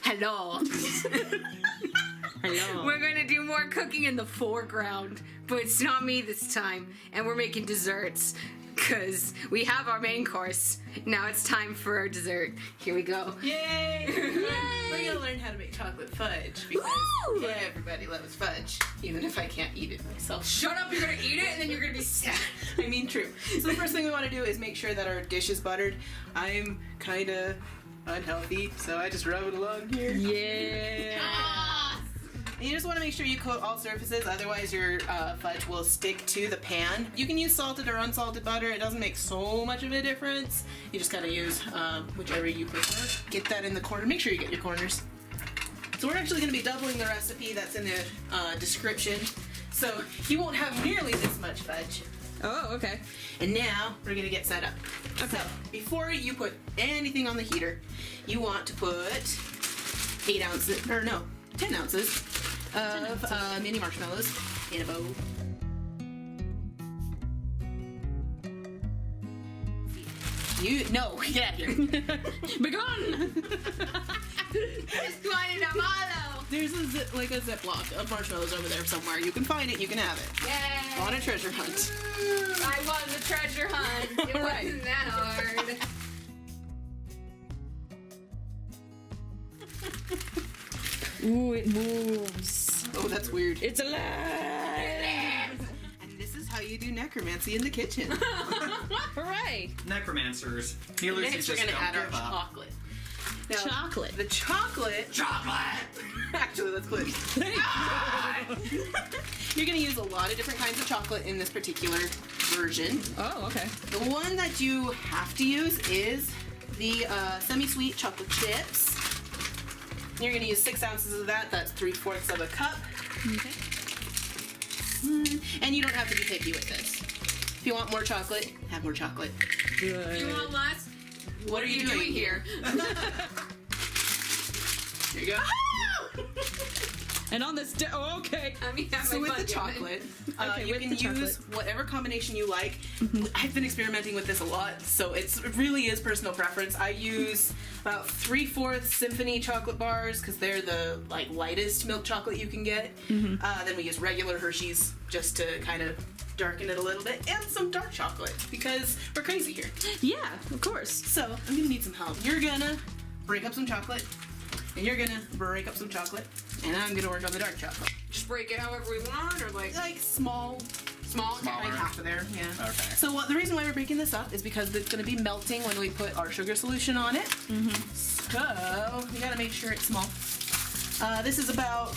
Hello. Hello. We're gonna do more cooking in the foreground, but it's not me this time, and we're making desserts. Because we have our main course. Now it's time for our dessert. Here we go. Yay! Yay! We're gonna learn how to make chocolate fudge because Woo! everybody loves fudge, even if I can't eat it myself. Shut up, you're gonna eat it and then you're gonna be sad. I mean, true. So the first thing we want to do is make sure that our dish is buttered. I'm kind of unhealthy, so I just rub it along here. Yeah. And you just want to make sure you coat all surfaces, otherwise your fudge will stick to the pan. You can use salted or unsalted butter. It doesn't make so much of a difference. You just gotta use whichever you prefer. Get that in the corner. Make sure you get your corners. So we're actually gonna be doubling the recipe that's in the description. So you won't have nearly this much fudge. Oh, okay. And now we're gonna get set up. Okay. So before you put anything on the heater, you want to put 10 ounces of mini marshmallows in a bowl. No, get out of here. Begone! Just wanted a mallow. There's a Ziploc of marshmallows over there somewhere. You can find it, you can have it. Yay! On a treasure hunt. I won the treasure hunt. It Right. wasn't that hard. Ooh, it moves. Oh, that's weird. It's alive! And this is how you do necromancy in the kitchen. Hooray! Necromancers. Healers who Next, we're just gonna don't add our give up. chocolate. Now, Chocolate. The chocolate. Actually, let's put. You're gonna use a lot of different kinds of chocolate in this particular version. Oh, okay. The one that you have to use is the semi-sweet chocolate chips. You're gonna use 6 ounces of that. That's 3/4 of a cup. Okay. And you don't have to be picky with this. If you want more chocolate, have more chocolate. Good. You want less? What are you doing here? Here you go. And on this oh, okay. I mean, So with the chocolate, Okay, you with can the use chocolate. whatever combination you like. I've been experimenting with this a lot, so it really is personal preference. I use about 3/4 Symphony chocolate bars because they're the lightest milk chocolate you can get. Then we use regular Hershey's just to kind of darken it a little bit, and some dark chocolate because we're crazy here. Yeah, of course. So I'm gonna need some help. You're gonna break up some chocolate, and you're gonna break up some chocolate, and I'm gonna work on the dark chocolate. Just break it however we want, or like Small, small. Smaller. like half of there, yeah. Okay. So the reason why we're breaking this up is because it's going to be melting when we put our sugar solution on it. So we got to make sure it's small. This is about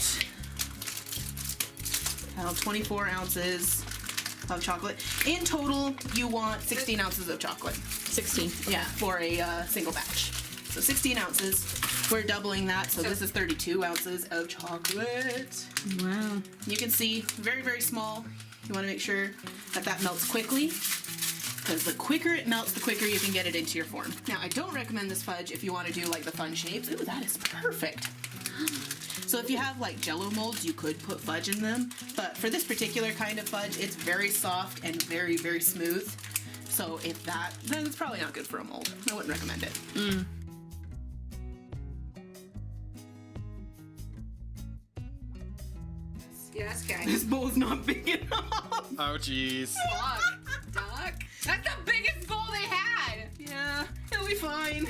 24 ounces of chocolate. In total, you want 16 ounces of chocolate. 16. Yeah, for a single batch. So 16 ounces. We're doubling that, so this is 32 ounces of chocolate. Wow. You can see, very, very small. You want to make sure that that melts quickly, because the quicker it melts, the quicker you can get it into your form. Now, I don't recommend this fudge if you want to do like the fun shapes. Ooh, that is perfect. So if you have like Jell-O molds, you could put fudge in them, but for this particular kind of fudge, it's very soft and very, very smooth. So if then it's probably not good for a mold. I wouldn't recommend it. Yes, guy. This bowl's not big enough. Oh, jeez. Fuck, duck. That's the biggest bowl they had. Yeah, it'll be fine.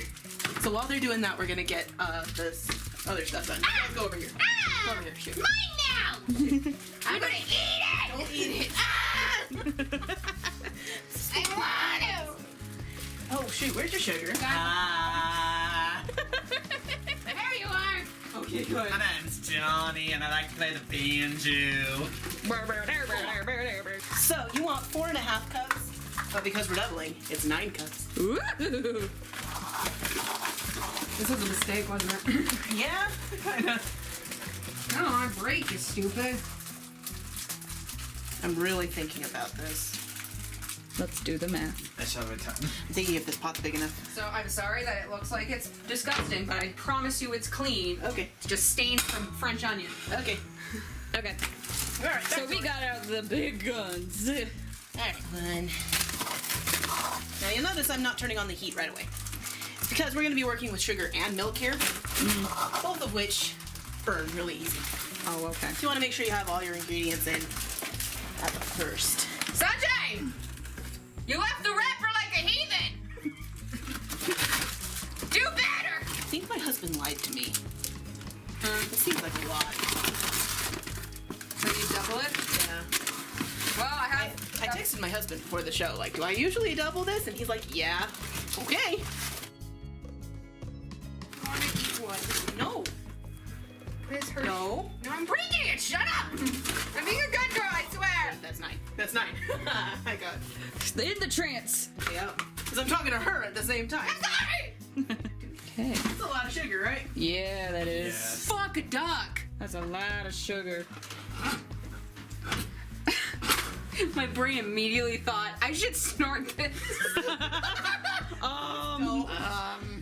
So while they're doing that, we're gonna get this other stuff done. You guys go over here. Go over here, shoot. Mine now. I'm gonna eat it. Don't eat it. I want to. Oh shoot, where's your sugar? There you are. Okay, good. My name's Johnny, and I like to play the banjo. So you want 4.5 cups, but because we're doubling, it's 9 cups. Ooh. This was a mistake, wasn't it? Yeah, kinda. No, I break, you stupid. I'm really thinking about this. Let's do the math. I shall return. I'm thinking if this pot's big enough. So I'm sorry that it looks like it's disgusting, but I promise you it's clean. Okay. It's just stained from French onion. Okay. Okay. All right. So we got out the big guns. Excellent. Now you'll notice I'm not turning on the heat right away. It's because we're going to be working with sugar and milk here. Both of which burn really easy. Oh, okay. So you want to make sure you have all your ingredients in at the first. Sanjay! You left the wrapper like a heathen! Do better! I think my husband lied to me. It seems like a lot. So you double it? Yeah. Well, I texted my husband before the show, like, do I usually double this? And he's like, yeah. Okay. I want to eat one. No. This hurts. No. No, I'm breaking it! Shut up! I'm being a good girl, I swear! That's 9. That's 9. I got it. In the trance. Yeah. Because I'm talking to her at the same time. I'm sorry! Okay. That's a lot of sugar, right? Yeah, that is. Yes. Fuck a duck! That's a lot of sugar. My brain immediately thought, I should snort this.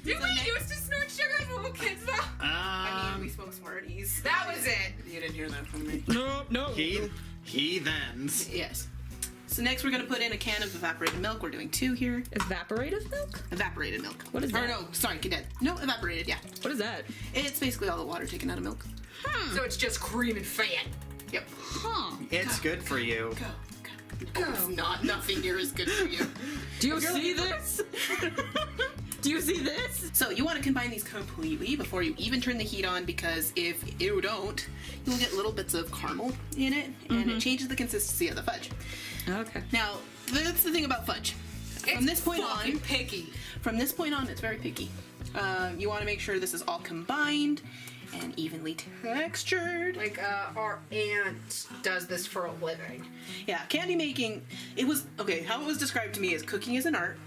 You wait, used to snort sugar as little kids though? I mean, we smoke Smarties. That was it. You didn't hear that from me. No. Heathens. Yes. So next we're going to put in a can of evaporated milk. We're doing 2 here. Evaporated milk? Evaporated milk. What is Or that? no, sorry, condensed. No, evaporated, yeah. What is that? It's basically all the water taken out of milk. So it's just cream and fat. Yep. Huh. It's good for you. Go. It's not. Nothing here is good for you. Do you see this? Do you see this? So you want to combine these completely before you even turn the heat on, because if you don't, you'll get little bits of caramel in it, and it changes the consistency of the fudge. Okay. Now, that's the thing about fudge. From this point on, fucking picky. From this point on, it's very picky. You want to make sure this is all combined and evenly textured. Like, our aunt does this for a living. Yeah, candy making, it was, okay, how it was described to me is cooking is an art,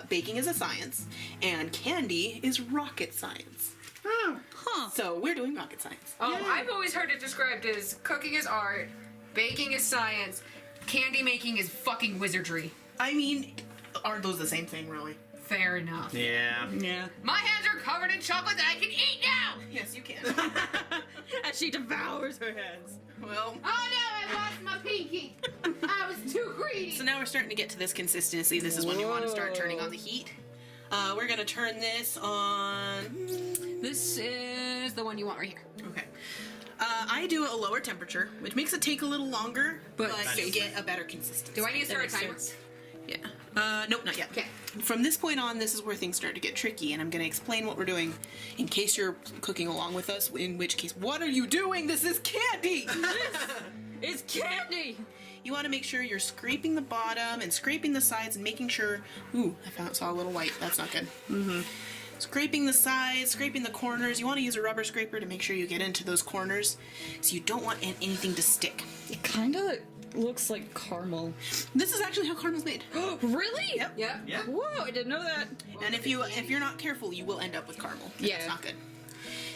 baking is a science, and candy is rocket science. Huh. So we're doing rocket science. Oh, I've always heard it described as cooking is art, baking is science, candy making is fucking wizardry. I mean, aren't those the same thing, really? Fair enough. Yeah. Yeah. My hands are covered in chocolate that I can eat now! Yes, you can. As she devours her hands. Well, Oh no, I lost my pinky! I was too greedy! so now we're starting to get to this consistency. This is when you want to start turning on the heat. We're going to turn this on. This is the one you want right here. Okay. I do a lower temperature, which makes it take a little longer, but you get a better consistency. Do I need to start a makes timer? sense. Yeah. Nope, not yet. Okay. From this point on, this is where things start to get tricky, and I'm going to explain what we're doing in case you're cooking along with us, in which case, what are you doing? This is candy! It's candy! You want to make sure you're scraping the bottom and scraping the sides and making sure... Ooh, saw a little white. That's not good. Scraping the sides, scraping the corners. You want to use a rubber scraper to make sure you get into those corners, so you don't want anything to stick. It kind of looks like caramel. This is actually how caramel's made. Really? Yep. Yep. Yeah. Whoa, I didn't know that. And if you're not careful, you will end up with caramel. And Yeah. That's not good.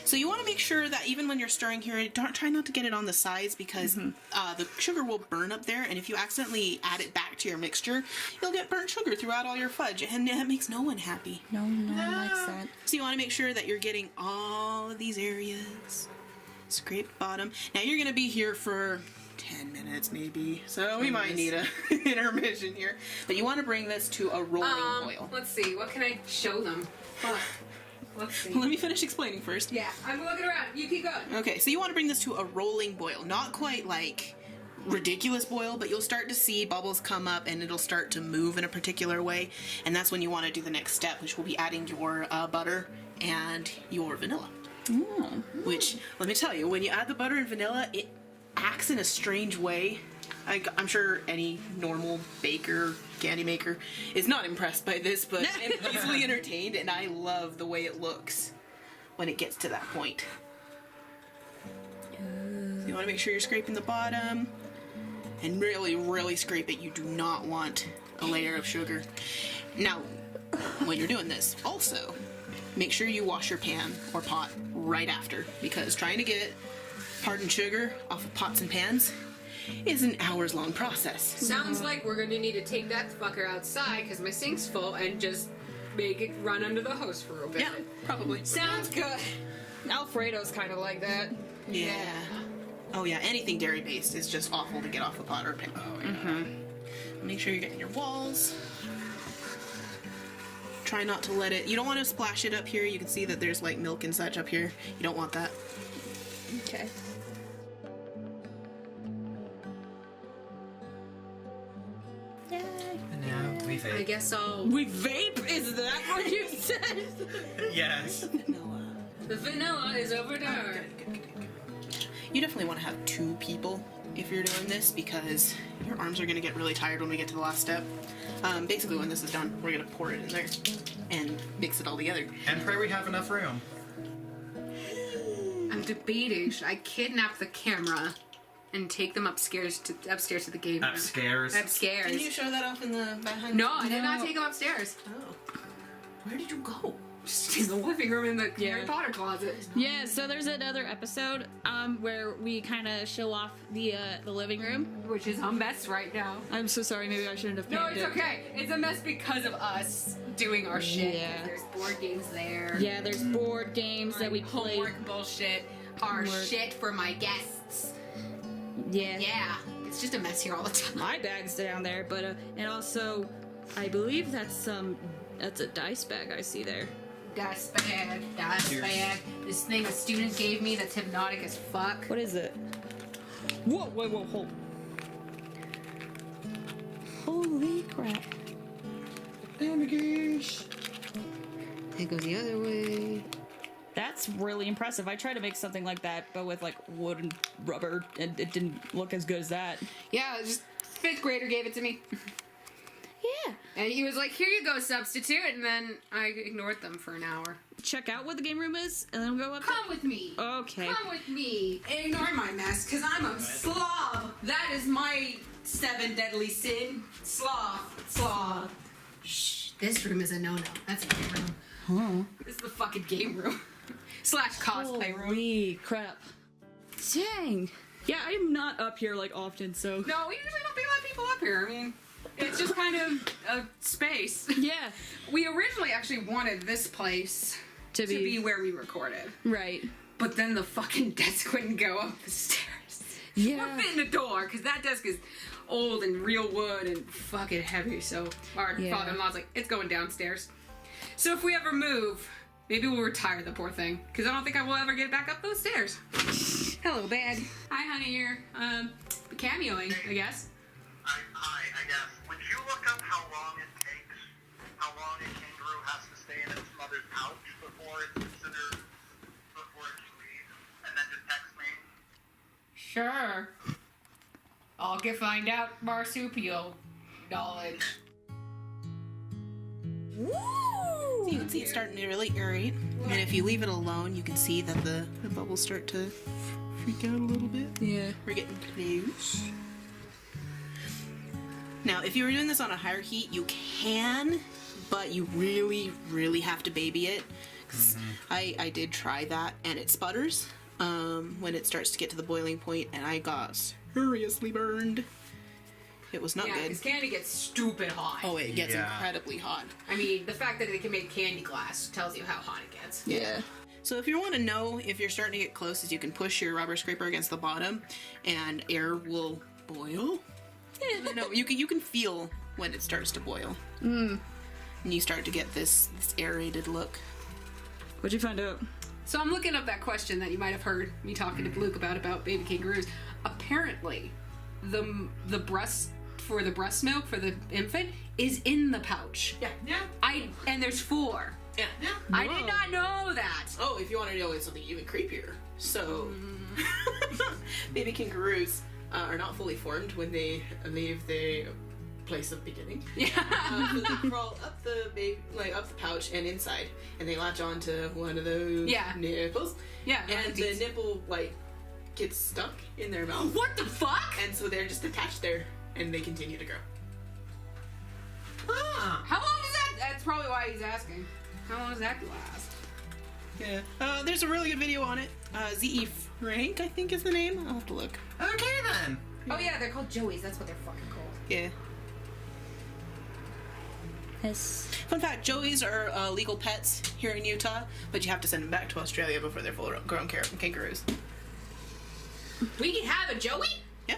So you want to make sure that even when you're stirring here, try not to get it on the sides, because the sugar will burn up there, and if you accidentally add it back to your mixture, you'll get burnt sugar throughout all your fudge, and that makes no one happy. No one likes that. So you want to make sure that you're getting all of these areas. Scrape bottom. Now you're going to be here for 10 minutes maybe, so we might need a intermission here. But you want to bring this to a rolling boil. Let's see, what can I show them? Let's see. Let me finish explaining first. Yeah, I'm looking around. You keep going. Okay, so you want to bring this to a rolling boil. Not quite like ridiculous boil, but you'll start to see bubbles come up and it'll start to move in a particular way. And that's when you want to do the next step, which will be adding your butter and your vanilla. Which, let me tell you, when you add the butter and vanilla, it acts in a strange way. I'm sure any normal baker, candy maker, is not impressed by this, but I'm easily entertained, and I love the way it looks when it gets to that point. So you want to make sure you're scraping the bottom, and really, really scrape it. You do not want a layer of sugar. Now, when you're doing this, also, make sure you wash your pan or pot right after, because trying to get hardened sugar off of pots and pans is an hours-long process. Sounds like we're gonna need to take that fucker outside because my sink's full and just make it run under the hose for a bit. Yeah, probably. Sounds good. Alfredo's kind of like that. Yeah. Oh yeah, anything dairy-based is just awful to get off a pot or a pan. Oh, yeah. Make sure you're getting your walls. try not to let it. You don't want to splash it up here. You can see that there's like milk and such up here. You don't want that. Okay. And now we I vape. guess I'll. We vape? Is that what you said? Yes. Vanilla. The vanilla is over there. You definitely want to have 2 people if you're doing this because your arms are going to get really tired when we get to the last step. Basically, when this is done, we're going to pour it in there and mix it all together. And pray we have enough room. I'm debating. Should I kidnap the camera and take them upstairs to the game room? Upstairs. Upstairs. Didn't you show that off in the behind? No, I did not take them upstairs. Oh. Where did you go? Just in the living room in the Yeah. Harry Potter closet. Yeah, so there's another episode where we kind of show off the living room. Which is a mess right now. I'm so sorry, maybe I shouldn't have No, named it's it. okay. It's a mess because of us doing our shit. Yeah. There's board games there. Yeah, there's board games that we play. Homework bullshit. Our Homework. shit for my guests. Yeah. Yeah. It's just a mess here all the time. My bag's down there, but and also, I believe that's a dice bag I see there. Dice bag. Dice Cheers. bag. This thing a student gave me that's hypnotic as fuck. What is it? Whoa, hold. Holy crap. It goes the other way. That's really impressive. I tried to make something like that, but with like wood and rubber, and it didn't look as good as that. Yeah, just 5th grader gave it to me. Yeah. And he was like, here you go, substitute. And then I ignored them for an hour. Check out what the game room is, and then we'll go up Come with me. there. Okay. Come with me. Ignore my mess, because I'm a slob. That is my 7 deadly sin. Sloth. Shh. This room is a no-no. That's a game room. Huh. This is the fucking game room. / cosplay room. Holy crap. Dang. Yeah, I'm not up here like often, so. No, we usually don't let people up here. I mean, it's just kind of a space. Yeah. We originally actually wanted this place To be where we recorded. right. But then the fucking desk wouldn't go up the stairs. Yeah. We're fitting the door, because that desk is old and real wood and fucking heavy, so our Yeah. father-in-law's like, it's going downstairs. So if we ever move, maybe we'll retire the poor thing, because I don't think I will ever get back up those stairs. Hello, bag. Hi, honey, you're, cameoing, I guess. Hi, I guess. Would you look up how long it takes, how long a kangaroo has to stay in its mother's pouch before it's considered, before it can leave, and then just text me? Sure. I'll find out marsupial knowledge. So you can see it's starting to really irrite. And if you leave it alone, you can see that the bubbles start to freak out a little bit. Yeah. We're getting close. Now, if you were doing this on a higher heat, you can, but you really, really have to baby it. 'Cause I did try that, and it sputters when it starts to get to the boiling point, and I got seriously burned. It was not Yeah, good. because candy gets stupid hot. Oh, it gets Yeah. incredibly hot. I mean, the fact that they can make candy glass tells you how hot it gets. Yeah. So if you want to know if you're starting to get close, is you can push your rubber scraper against the bottom, and air will boil. No, you can feel when it starts to boil. And you start to get this aerated look. What'd you find out? So I'm looking up that question that you might have heard me talking to Luke about baby kangaroos. Apparently, the breast for the breast milk for the infant is in the pouch. Yeah. And there's 4. Yeah. I did not know that. Oh, if you want to know something even creepier. So, baby kangaroos are not fully formed when they leave the place of beginning. Yeah. So they crawl up up the pouch and inside, and they latch onto one of those Yeah. nipples. Yeah. And the nipple gets stuck in their mouth, What the fuck? and so they're just attached there, and they continue to grow. How long does that? That's probably why he's asking. How long does that last? Yeah. There's a really good video on it. Z.E. Frank, I think is the name. I'll have to look. Okay then. Oh yeah, they're called Joeys. That's what they're fucking called. Yeah. Yes. Fun fact, joeys are legal pets here in Utah, but you have to send them back to Australia before they're full-grown kangaroos. We can have a Joey? Yeah.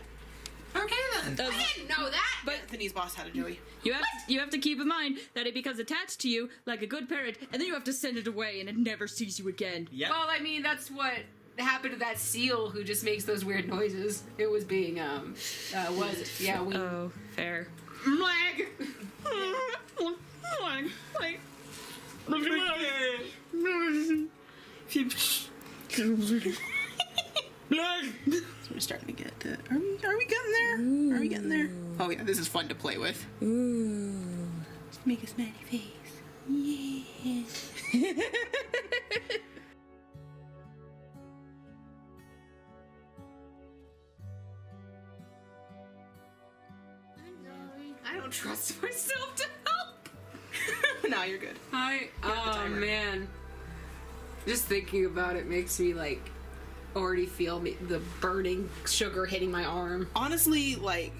Okay fun. I didn't know that. But Anthony's boss had a Joey. you have to keep in mind that it becomes attached to you like a good parrot, and then you have to send it away, and it never sees you again. Yep. Well, I mean, that's what happened to that seal who just makes those weird noises. It was being, we... Oh, fair. Lag! We're starting to get to... Are we getting there? Are we getting there? Oh yeah, this is fun to play with. Ooh. Just make a smiley face. Yeah. I don't trust myself to help. Now you're good. Oh timer. man. Just thinking about it makes me like already feel the burning sugar hitting my arm. Honestly, like,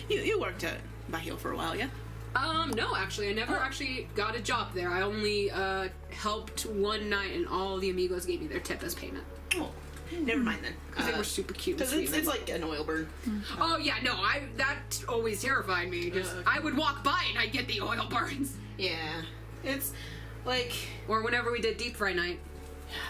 you worked at Bahio for a while, yeah? No, actually, I never actually got a job there. I only helped one night, and all the amigos gave me their tip as payment. Oh, never mind then. Because they were super cute and Because sweet. it's like an oil burn. Oh yeah, no, that always terrified me. Just I would walk by and I'd get the oil burns. Yeah. It's like... Or whenever we did deep fry night,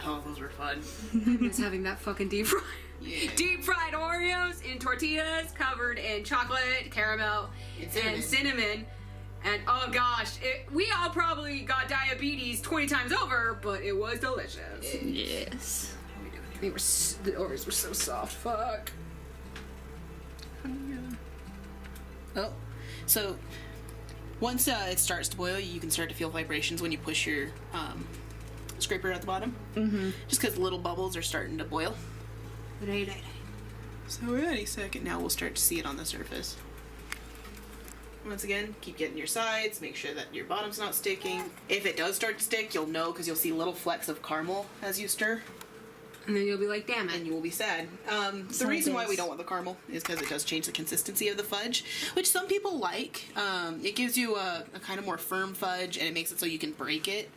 Oh, those were fun. I was having that fucking deep fry. Yeah. Deep fried Oreos in tortillas covered in chocolate, caramel, and cinnamon. And oh gosh, we all probably got diabetes 20 times over, but it was delicious. Yes. The Oreos were so soft. Fuck. Oh, so once it starts to boil, you can start to feel vibrations when you push your scraper at the bottom. Mm-hmm. Just because little bubbles are starting to boil. So any second now we'll start to see it on the surface. Once again, keep getting your sides, make sure that your bottom's not sticking. If it does start to stick, you'll know because you'll see little flecks of caramel as you stir. And then you'll be like, damn it. And you will be sad. The reason why we don't want the caramel is because it does change the consistency of the fudge, which some people like. It gives you a kind of more firm fudge, and it makes it so you can break it.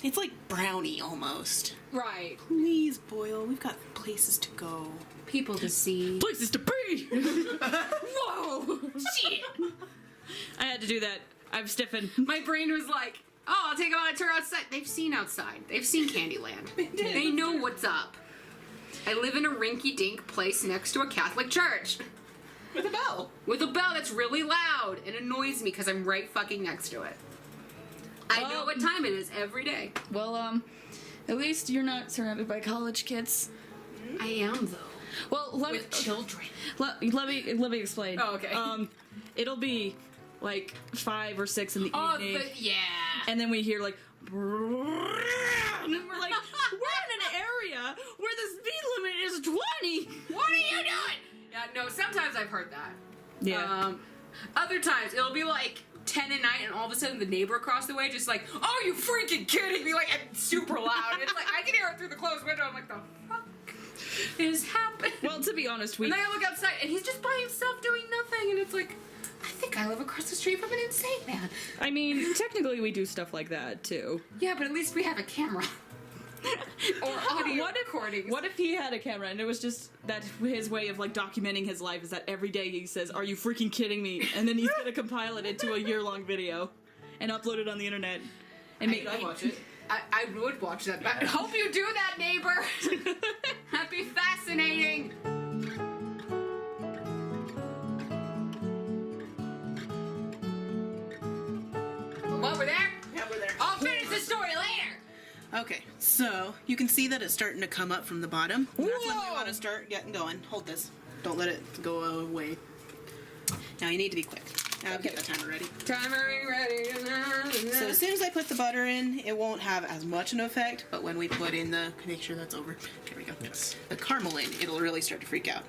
It's like brownie almost. Right. Please boil. We've got places to go. People to see. Places to be! Whoa! Shit! I had to do that. I'm stiffened. My brain was like, oh, I'll take them on a tour outside. They've seen outside. They've seen Candyland. They know what's up. I live in a rinky-dink place next to a Catholic church. With a bell. With a bell that's really loud and annoys me because I'm right fucking next to it. I know what time it is every day. Well, at least you're not surrounded by college kids. I am, though. Well, With children. let me explain. Oh, okay. It'll be like 5 or 6 in the Oh, evening, yeah. and then we hear like, and we're like, we're in an area where the speed limit is 20. What are you doing? Yeah, no, sometimes I've heard that. Yeah. Other times, it'll be like 10 at night, and all of a sudden the neighbor across the way just like, oh, you freaking kidding me? Like, and super loud. It's like, I can hear it through the closed window. I'm like, the fuck is happening? Well, to be honest, And then I look outside, and he's just by himself doing nothing, and it's like, I think I live across the street from an insane man. I mean, technically we do stuff like that too. Yeah, but at least we have a camera. Or audio recordings. What if he had a camera and it was just that his way of like documenting his life is that every day he says, "Are you freaking kidding me?" And then he's gonna compile it into a year-long video and upload it on the internet and make. I'd watch it. I would watch that. I hope you do that, neighbor. That'd be fascinating. Well, we're there. Yeah, we're there. I'll finish the story later. Okay, so you can see that it's starting to come up from the bottom. That's when we Whoa! want to start getting going. Hold this. Don't let it go away. Now you need to be quick. I'll get the timer ready. Timer ready. So as soon as I put the butter in, it won't have as much an effect, but when we put in the, make sure that's over. There we go. Yes. The caramel in, it'll really start to freak out.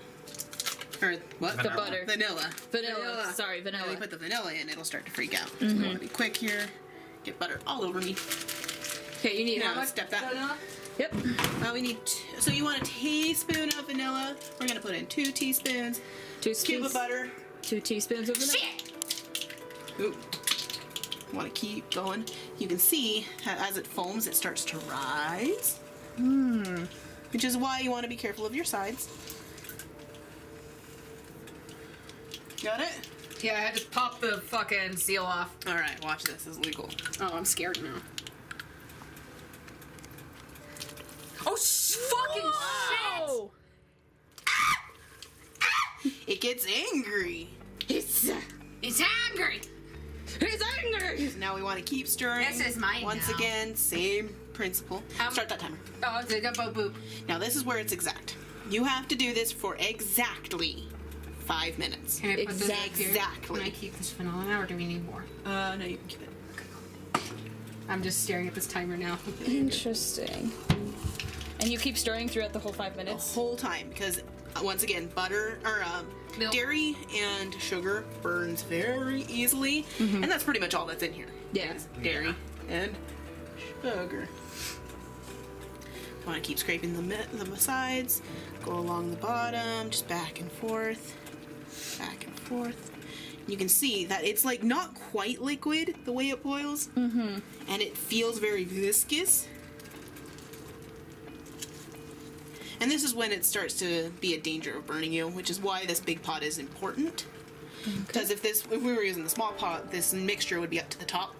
Or what? The butter. Vanilla. Vanilla. Sorry, When vanilla. we put the vanilla in, it'll start to freak out. So I want to be quick here. Get butter all over me. Okay, you need Now, how much? step that. Vanilla? Yep. We need, so you want a teaspoon of vanilla. We're going to put in 2 teaspoons. 2 Cube of butter. 2 teaspoons of vanilla. Shit! Ooh. Want to keep going. You can see as it foams, it starts to rise. Which is why you want to be careful of your sides. Got it? Yeah, I had to pop the fucking seal off. Alright, watch this. This is legal. Oh, I'm scared now. Oh, fucking shit! It gets angry. It's angry! It's angry! Now we want to keep stirring. This is mine Once now. again, same principle. Start that timer. Oh, it's a boop. Now this is where it's exact. You have to do this for exactly 5 minutes. Can I put this up here? Exactly. Can I keep this vanilla now, or do we need more? No, you can keep it. I'm just staring at this timer now. Interesting. And you keep stirring throughout the whole 5 The minutes? whole time, because once again, butter or Milk. dairy and sugar burns very easily, and that's pretty much all that's in here. Yeah. Is dairy and sugar. Want to keep scraping the sides, go along the bottom, just back and forth, back and forth. You can see that it's like not quite liquid the way it boils, and it feels very viscous. And this is when it starts to be a danger of burning you, which is why this big pot is important. Because if we were using the small pot, this mixture would be up to the top,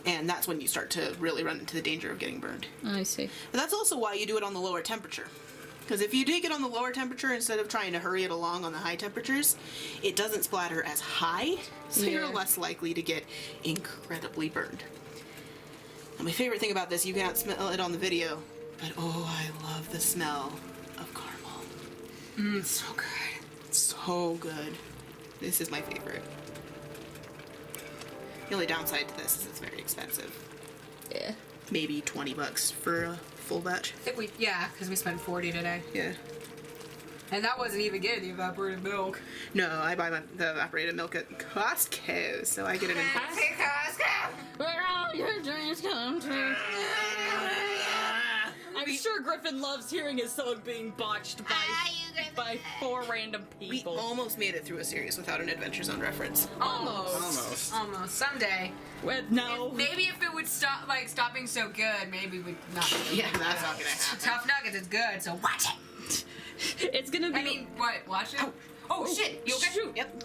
and that's when you start to really run into the danger of getting burned. I see. But that's also why you do it on the lower temperature. Because if you take it on the lower temperature instead of trying to hurry it along on the high temperatures, it doesn't splatter as high, so you're less likely to get incredibly burned. And my favorite thing about this, you cannot smell it on the video, but oh, I love the smell of caramel. It's so good. So good. This is my favorite. The only downside to this is it's very expensive. Yeah. Maybe $20 for a full batch. I think because we spent 40 today. Yeah. And that wasn't even getting the evaporated milk. No, I buy the evaporated milk at Costco, so I get it in. Where all your dreams come true. I'm sure Griffin loves hearing his song being botched by 4 random We people. almost made it through a series without an Adventure Zone reference. Almost. Someday. No. Maybe if it would stop being so good, maybe we'd not. Yeah, that's not gonna happen. Tough Nuggets is good, so watch it. It's gonna be. I mean, what? Watch it? Oh shit! You okay? Shoot. Yep.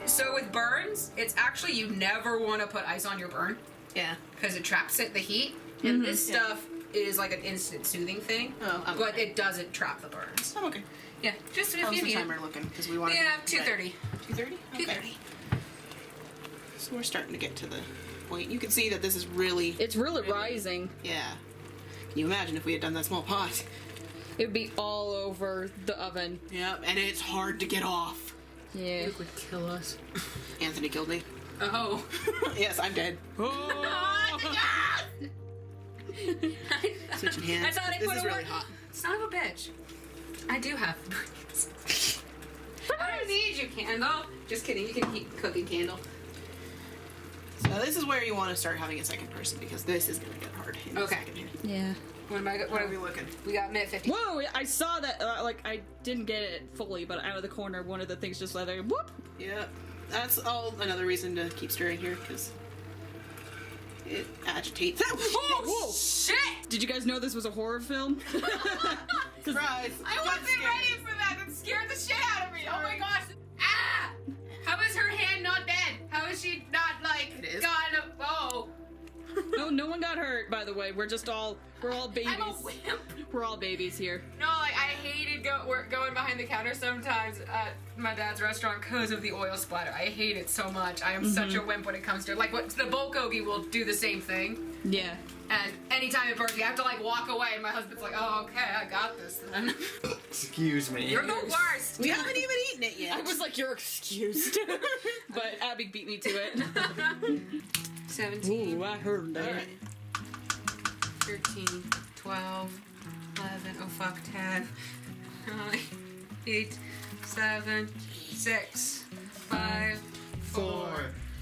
So with burns, it's actually you never want to put ice on your burn Yeah. because it traps the heat, and this stuff is like an instant soothing thing, Oh, but it doesn't trap the burns. I'm okay. Yeah, just if How's you the need timer it. looking? Because we want. Yeah, 2:30. 2:30. 2:30. So we're starting to get to the point. You can see that this is really. It's really rising. Yeah. Can you imagine if we had done that small pot? It would be all over the oven. Yep. And it's hard to get off. Yeah. It would kill us. Anthony killed me. Oh. Yes, I'm dead. Switching hands. I thought I This put is a really word- hot. Son of a bitch. I do have brains. I don't need you, candle. Just kidding. You can keep cooking, candle. So this is where you want to start having a second person because this is gonna get hard. In a Okay. second here. Yeah. What are we looking? We got minute 50. Whoa! I saw that. I didn't get it fully, but out of the corner, one of the things just let there. Whoop! Yep. That's all another reason to keep stirring here because it agitates. Oh, shit! Did you guys know this was a horror film? Surprise! I wasn't ready for that. That scared the shit out of me. Oh my gosh. Ah! How is her hand not dead? How is she not, like, It is. gone? Oh. No one got hurt, by the way. We're all babies. I'm a wimp. We're all babies here. No, like, I hated going behind the counter sometimes at my dad's restaurant because of the oil splatter. I hate it so much. I am such a wimp when it comes to it. Like, the bulgogi will do the same thing. Yeah. And anytime it burns, you have to, like, walk away. And my husband's like, oh, okay, I got this then. Excuse me. You're the worst. We haven't even eaten it yet. I was like, you're excused. But Abby beat me to it. 17. Ooh, I heard that. Alright. 13, 12, 11, oh fuck, 10, 9, 8, 7, 6, 5, 4,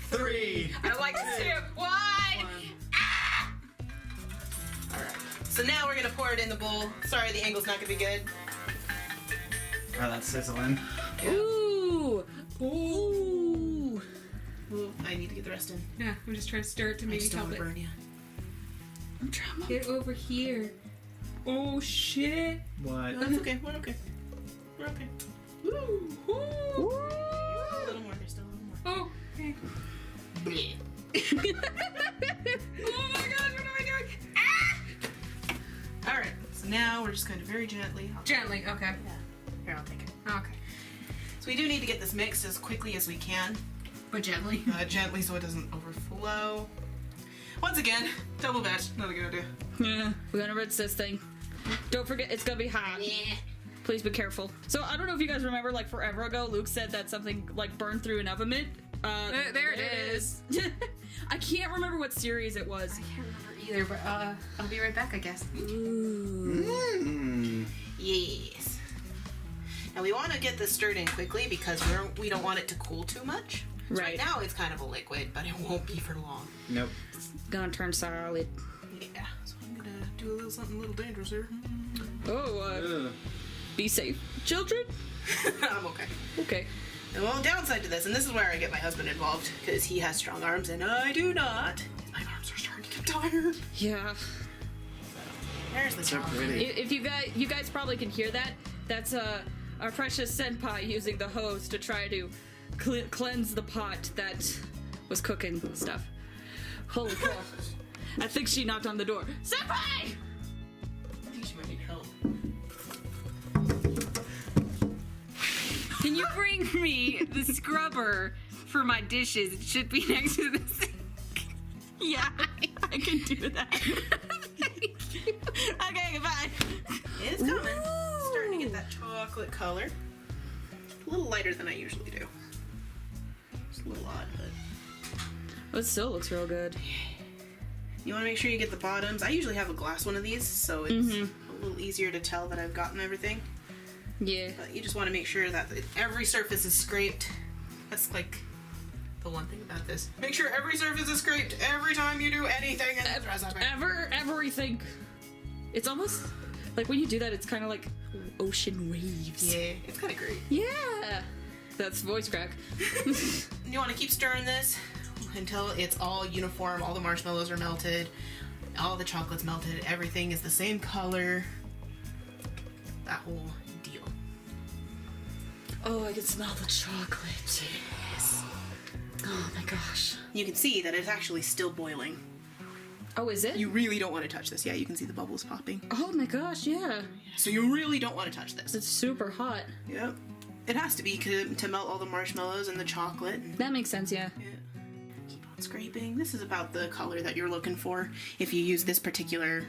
3. I like 2, 1. Ah! Alright. So now we're gonna pour it in the bowl. Sorry, the angle's not gonna be good. Oh, that's sizzling. Ooh. Ooh. Ooh, I need to get the rest in. Yeah, I'm just trying to stir it to I maybe just don't help want to it. burn you. I'm trying. Get over here. Oh shit. What? That's okay. We're okay. We're okay. Woo! Ooh. little more. There's still a little more. Oh, okay. Bleh. Oh my gosh, what am I doing? Ah! All right. So now we're just going to very gently. Gently, okay. Yeah. Here, I'll take it. Okay. So we do need to get this mixed as quickly as we can. But gently. Gently so it doesn't overflow. Once again, double batch. Not a good idea. Yeah, we're gonna rinse this thing. Don't forget, it's gonna be hot. Yeah. Please be careful. So I don't know if you guys remember, like forever ago, Luke said that something like burned through an oven mitt. There it is. I can't remember what series it was. I can't remember either, but I'll be right back, I guess. Yes. Now we want to get this stirred in quickly because we don't want it to cool too much. So Right. now it's kind of a liquid, but it won't be for long. Nope. Gonna turn solid. Yeah. So I'm gonna do a little something a little dangerous here. Oh, Ugh. be safe, children. I'm okay. Okay. And well, downside to this, and this is where I get my husband involved because he has strong arms and I do not. My arms are starting to get tired. Yeah. There's the So chocolate. pretty. If you guys probably can hear that. That's our precious senpai using the hose to try to cleanse the pot that was cooking stuff. Holy crap! I think she knocked on the door. Senpai! I think she might need help. Can you bring me the scrubber for my dishes? It should be next to the sink. Yeah, I can do that. Okay, goodbye. It's coming. It's starting to get that chocolate color. A little lighter than I usually do. It's a little odd, but It still looks real good. you want to make sure you get the bottoms. I usually have a glass one of these, so it's a little easier to tell that I've gotten everything. Yeah. But you just want to make sure that every surface is scraped. That's like the one thing about this. Make sure every surface is scraped every time you do anything in this recipe. Everything. It's almost like when you do that, it's kind of like ocean waves. Yeah, it's kind of great. Yeah. That's voice crack. You want to keep stirring this until it's all uniform. All the marshmallows are melted. All the chocolate's melted. Everything is the same color. That whole deal. Oh, I can smell the chocolate. Yes. Oh my gosh. You can see that it's actually still boiling. Oh, is it? You really don't want to touch this. Yeah, you can see the bubbles popping. Oh my gosh, yeah. So you really don't want to touch this. It's super hot. Yep. It has to be to melt all the marshmallows and the chocolate. That makes sense, yeah. Yeah. Keep on scraping. This is about the color that you're looking for if you use this particular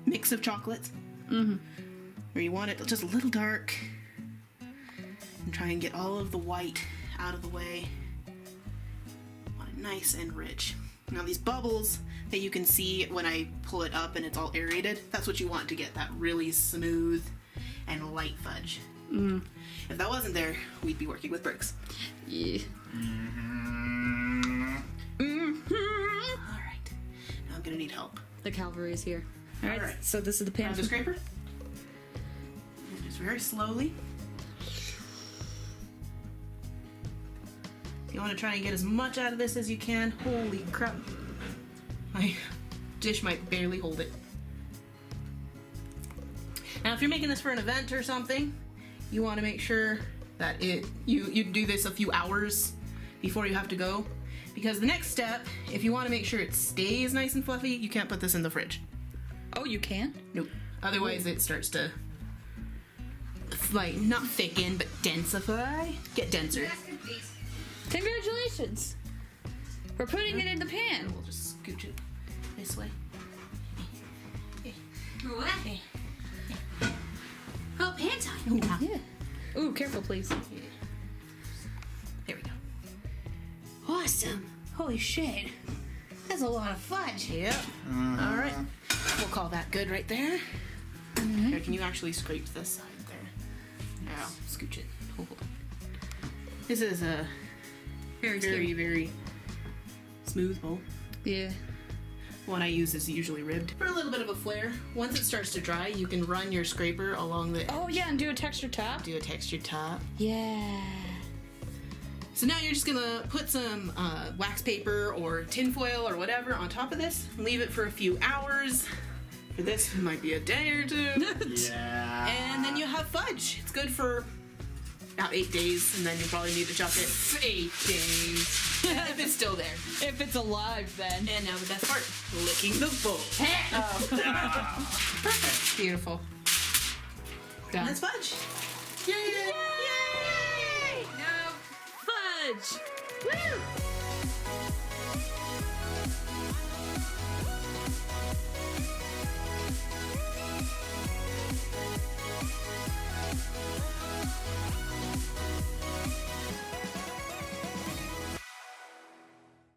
mix of chocolates. Mm-hmm. Where you want it just a little dark. And try and get all of the white out of the way. Want it nice and rich. Now these bubbles that you can see when I pull it up and it's all aerated, that's what you want to get, that really smooth and light fudge. Mm. If that wasn't there, we'd be working with bricks. Yeah. Mm-hmm. Mm-hmm. Alright, now I'm gonna need help. The cavalry is here. Alright, Alright. so this is the pan. Grab the scraper. And just very slowly. You want to try and get as much out of this as you can. Holy crap. My dish might barely hold it. Now if you're making this for an event or something, you want to make sure that you do this a few hours before you have to go. Because the next step, if you want to make sure it stays nice and fluffy, you can't put this in the fridge. Oh, you can? Nope. Otherwise it starts to, like, not thicken, but densify. Get denser. Congratulations! We're putting it in the pan. We'll just scooch it this way. What? Oh, pan time. Yeah. Ooh, careful, please. There we go. Awesome. Holy shit. That's a lot of fudge. Yep. All right. We'll call that good right there. Here, can you actually scrape this side there? Now, scooch it. Hold on. This is a very, very smooth bowl. Yeah. One I use is usually ribbed. For a little bit of a flare, once it starts to dry, you can run your scraper along the Oh, yeah, and do a texture top? do a textured top. Yeah. So now you're just gonna put some wax paper or tin foil or whatever on top of this. Leave it for a few hours. For this, it might be a day or two. Yeah. And then you have fudge. It's good for about 8 days, and then you probably need to chuck it 8 days. if it's still there. If it's alive, then. And now the best part, licking the bowl. Perfect. Beautiful. Done. That's Fudge. Yay! No. Fudge! Woo!